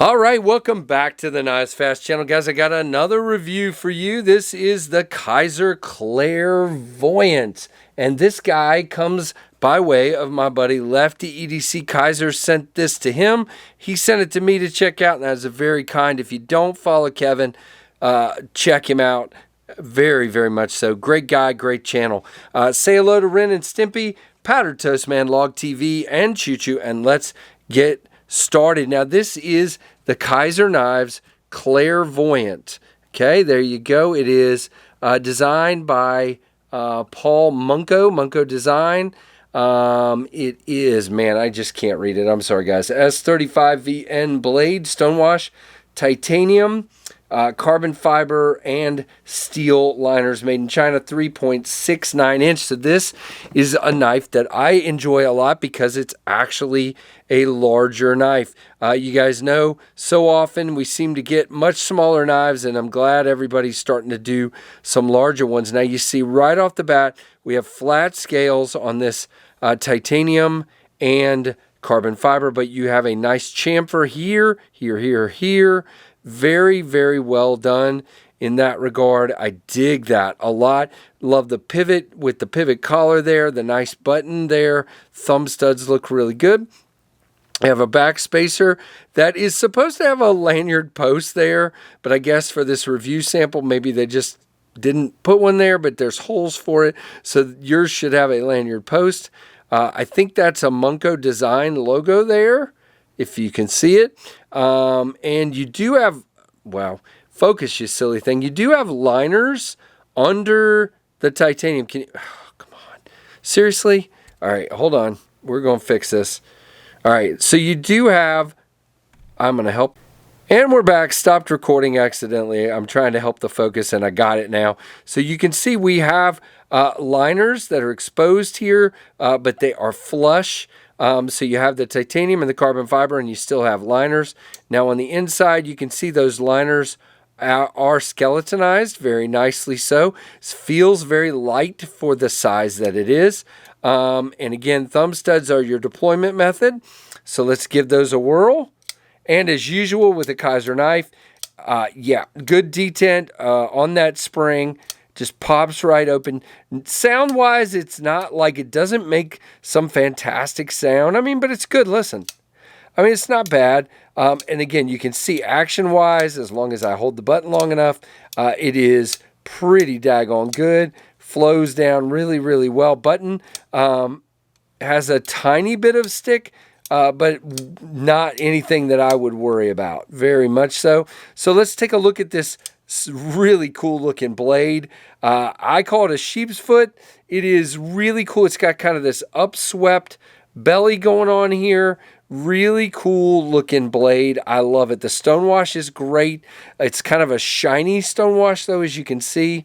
All right, welcome back to the KnivesFAST channel, guys. I got another review for you. This is the Kizer Clairvoyant, and this guy comes by way of my buddy Lefty EDC. Kizer sent this to him. He sent it to me to check out, and that was very kind. If you don't follow Kevin, check him out. Very, very much so. Great guy, great channel. Say hello to Ren and Stimpy, Powdered Toast Man, Log TV, and Choo Choo, and let's get started. Now, this is the Kizer Knives Clairvoyant. Okay, there you go. It is designed by Paul Munko Design. It is, man, I just can't read it. I'm sorry, guys. S35VN blade, stonewash, titanium, carbon fiber, and steel liners, made in China, 3.69 inch. So this is a knife that I enjoy a lot because it's actually a larger knife. You guys know, so often we seem to get much smaller knives, and I'm glad everybody's starting to do some larger ones. Now you see right off the bat, we have flat scales on this titanium and carbon fiber, but you have a nice chamfer here, here. Very, very well done in that regard. I dig that a lot. Love the pivot with the pivot collar there, the nice button there. Thumb studs look really good. I have a back spacer that is supposed to have a lanyard post there, but I guess for this review sample, maybe they just didn't put one there, but there's holes for it, so yours should have a lanyard post. I think that's a Munko Design logo there, if you can see it. And you do have, wow, focus, you silly thing. You do have liners under the titanium. Can you, oh, come on. Seriously? All right, hold on. We're going to fix this. All right, so you do have, I'm going to help. And we're back. Stopped recording accidentally. I'm trying to help the focus, and I got it now. So you can see we have liners that are exposed here, but they are flush. So you have the titanium and the carbon fiber, and you still have liners. Now on the inside, you can see those liners are skeletonized very nicely so. It feels very light for the size that it is. And again, thumb studs are your deployment method. So let's give those a whirl. And as usual with a Kizer knife, yeah, good detent on that spring. Just pops right open. Sound-wise, it's not like it doesn't make some fantastic sound. I mean, but it's good. Listen. I mean, it's not bad. And again, you can see action-wise, as long as I hold the button long enough, it is pretty daggone good. Flows down really, really well. Button has a tiny bit of stick, but not anything that I would worry about. Very much so. So let's take a look at this really cool looking blade. I call it a sheep's foot. It is really cool. It's got kind of this upswept belly going on here. Really cool looking blade. I love it. The stonewash is great. It's kind of a shiny stonewash though, as you can see.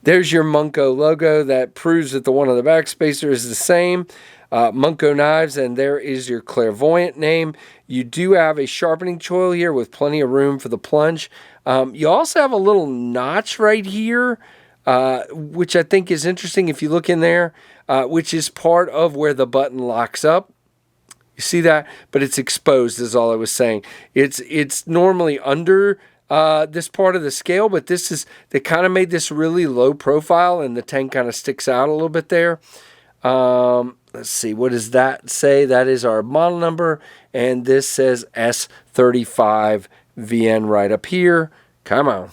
There's your Munko logo. That proves that the one on the back spacer is the same. Munko Knives, and there is your Clairvoyant name. You do have a sharpening choil here with plenty of room for the plunge. You also have a little notch right here, which I think is interesting if you look in there, which is part of where the button locks up. You see that? But it's exposed is all I was saying. It's normally under this part of the scale, but this is, they kind of made this really low profile, and the tank kind of sticks out a little bit there. Let's see, what does that say? That is our model number, and this says S35VN right up here. Come on.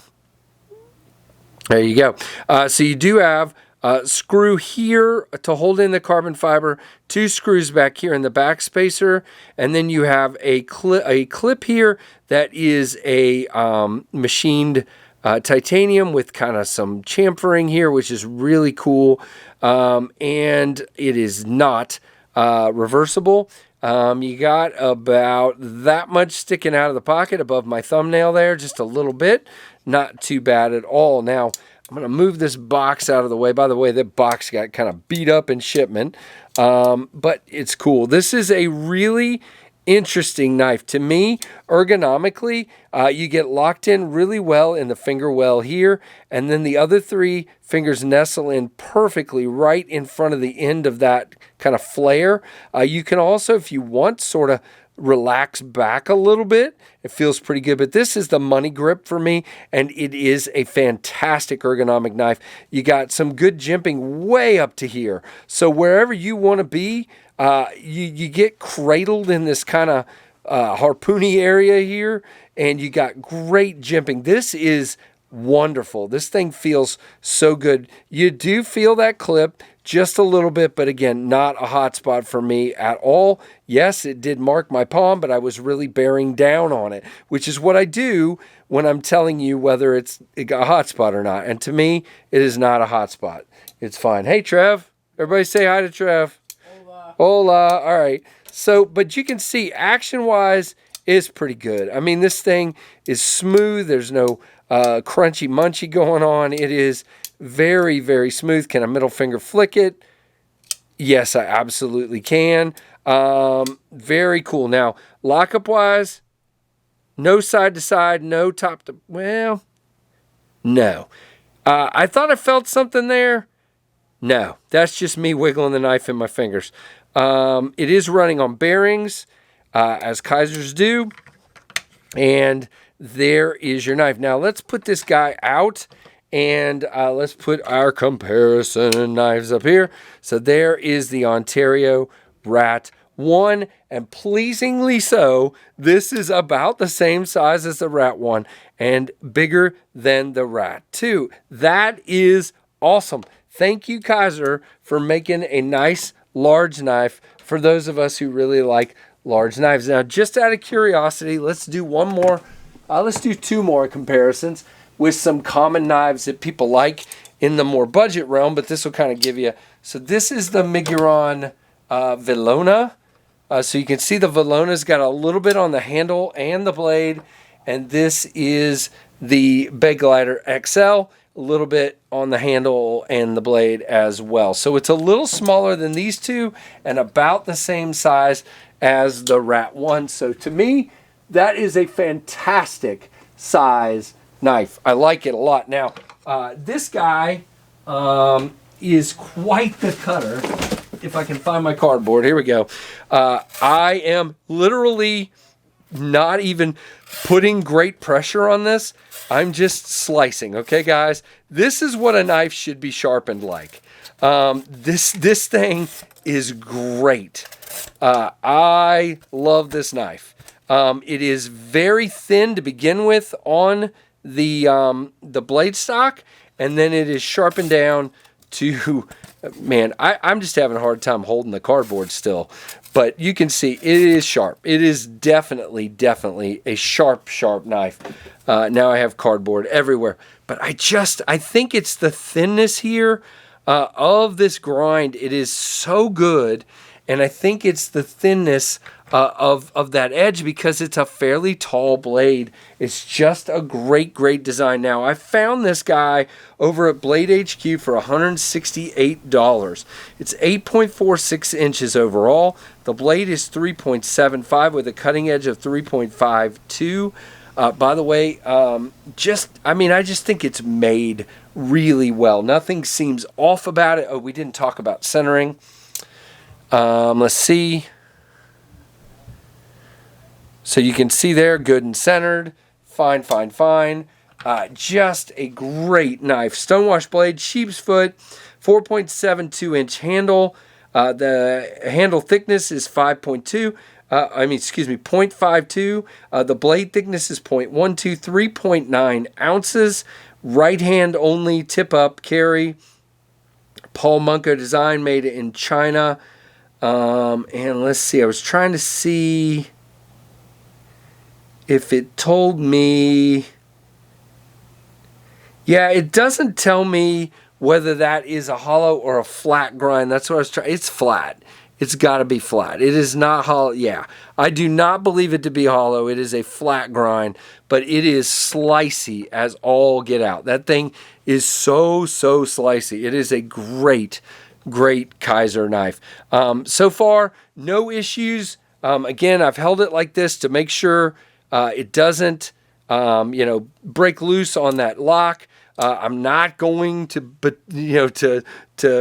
There you go. So you do have a screw here to hold in the carbon fiber, 2 screws back here in the back spacer, and then you have a clip here that is a machined titanium with kind of some chamfering here, which is really cool. And it is not reversible. You got about that much sticking out of the pocket above my thumbnail there, just a little bit. Not too bad at all. Now, I'm going to move this box out of the way. By the way, that box got kind of beat up in shipment, but it's cool. This is a really interesting knife. To me, ergonomically, you get locked in really well in the finger well here, and then the other 3 fingers nestle in perfectly right in front of the end of that kind of flare. You can also, if you want, sort of relax back a little bit. It feels pretty good, but this is the money grip for me, and it is a fantastic ergonomic knife. You got some good jimping way up to here. So wherever you want to be, you get cradled in this kind of harpoony area here, and you got great jimping. This is wonderful. This thing feels so good. You do feel that clip just a little bit, but again, not a hot spot for me at all. Yes, it did mark my palm, but I was really bearing down on it, which is what I do when I'm telling you whether it got a hot spot or not. And to me, it is not a hot spot. It's fine. Hey, Trev. Everybody say hi to Trev. Hola. Hola. All right. So, but you can see action-wise is pretty good. I mean, this thing is smooth. There's no crunchy munchy going on. It is very, very smooth. Can a middle finger flick it? Yes, I absolutely can. Very cool. Now, lockup wise, no side to side, no top to, well, no. I thought I felt something there. No, that's just me wiggling the knife in my fingers. It is running on bearings, as Kizers do. And there is your knife. Now, let's put this guy out. And let's put our comparison knives up here. So there is the Ontario Rat 1. And pleasingly so, this is about the same size as the Rat 1 and bigger than the Rat 2. That is awesome. Thank you, Kizer, for making a nice large knife for those of us who really like large knives. Now, just out of curiosity, let's do one more. Let's do two more comparisons with some common knives that people like in the more budget realm, but this will kind of give you. So this is the Miguron Velona. So you can see the Velona's got a little bit on the handle and the blade, and this is the Begleiter XL, a little bit on the handle and the blade as well. So it's a little smaller than these two and about the same size as the Rat 1. So to me, that is a fantastic size knife. I like it a lot. Now, this guy is quite the cutter. If I can find my cardboard, here we go. I am literally not even putting great pressure on this. I'm just slicing, okay, guys? This is what a knife should be sharpened like. This thing is great. I love this knife. It is very thin to begin with on the blade stock, and then it is sharpened down to, man, I'm just having a hard time holding the cardboard still, but you can see it is sharp. It is definitely a sharp knife. Now I have cardboard everywhere, but I think it's the thinness here of this grind. It is so good, and I think it's the thinness of that edge because it's a fairly tall blade. It's just a great design. Now, I found this guy over at Blade HQ for $168. It's 8.46 inches overall. The blade is 3.75 with a cutting edge of 3.52. By the way, I just think it's made really well. Nothing seems off about it. Oh, we didn't talk about centering. Let's see. So you can see there, good and centered. Fine. Just a great knife. Stonewash blade, sheep's foot, 4.72 inch handle. The handle thickness is 0.52. The blade thickness is 0.12, 3.9 ounces. Right hand only, tip up carry. Paul Munko design, made in China. And let's see, I was trying to see if it told me. Yeah, it doesn't tell me whether that is a hollow or a flat grind. That's what I was trying. It's flat. It's got to be flat. It is not hollow. Yeah, I do not believe it to be hollow. It is a flat grind, but it is slicey as all get out. That thing is so slicey. It is a great Kizer knife. So far, no issues. Again, I've held it like this to make sure it doesn't, break loose on that lock. I'm not going to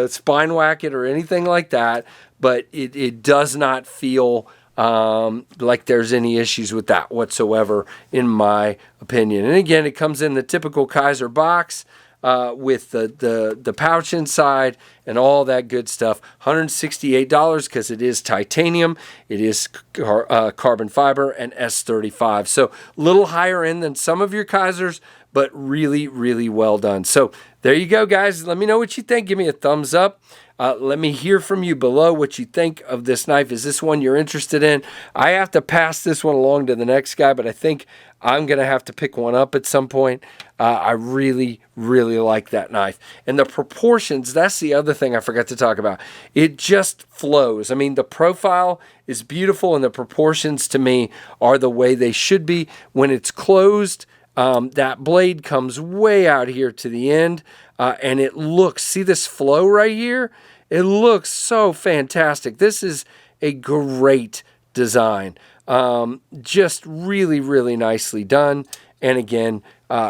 spine whack it or anything like that, but it does not feel like there's any issues with that whatsoever, in my opinion. And again, it comes in the typical Kizer box with the pouch inside and all that good stuff. $168 because it is titanium, it is carbon fiber, and S35. So a little higher end than some of your Kizers, but really, really well done. So there you go, guys. Let me know what you think. Give me a thumbs up. Let me hear from you below what you think of this knife. Is this one you're interested in? I have to pass this one along to the next guy, but I think I'm going to have to pick one up at some point. I really, really like that knife. And the proportions, that's the other thing I forgot to talk about. It just flows. I mean, the profile is beautiful, and the proportions to me are the way they should be. When it's closed, that blade comes way out here to the end, and it looks, see this flow right here? It looks so fantastic. This is a great design. Just really, really nicely done. And again,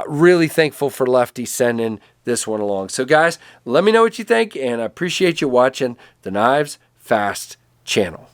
really thankful for Lefty sending this one along. So guys, let me know what you think, and I appreciate you watching the Knives Fast channel.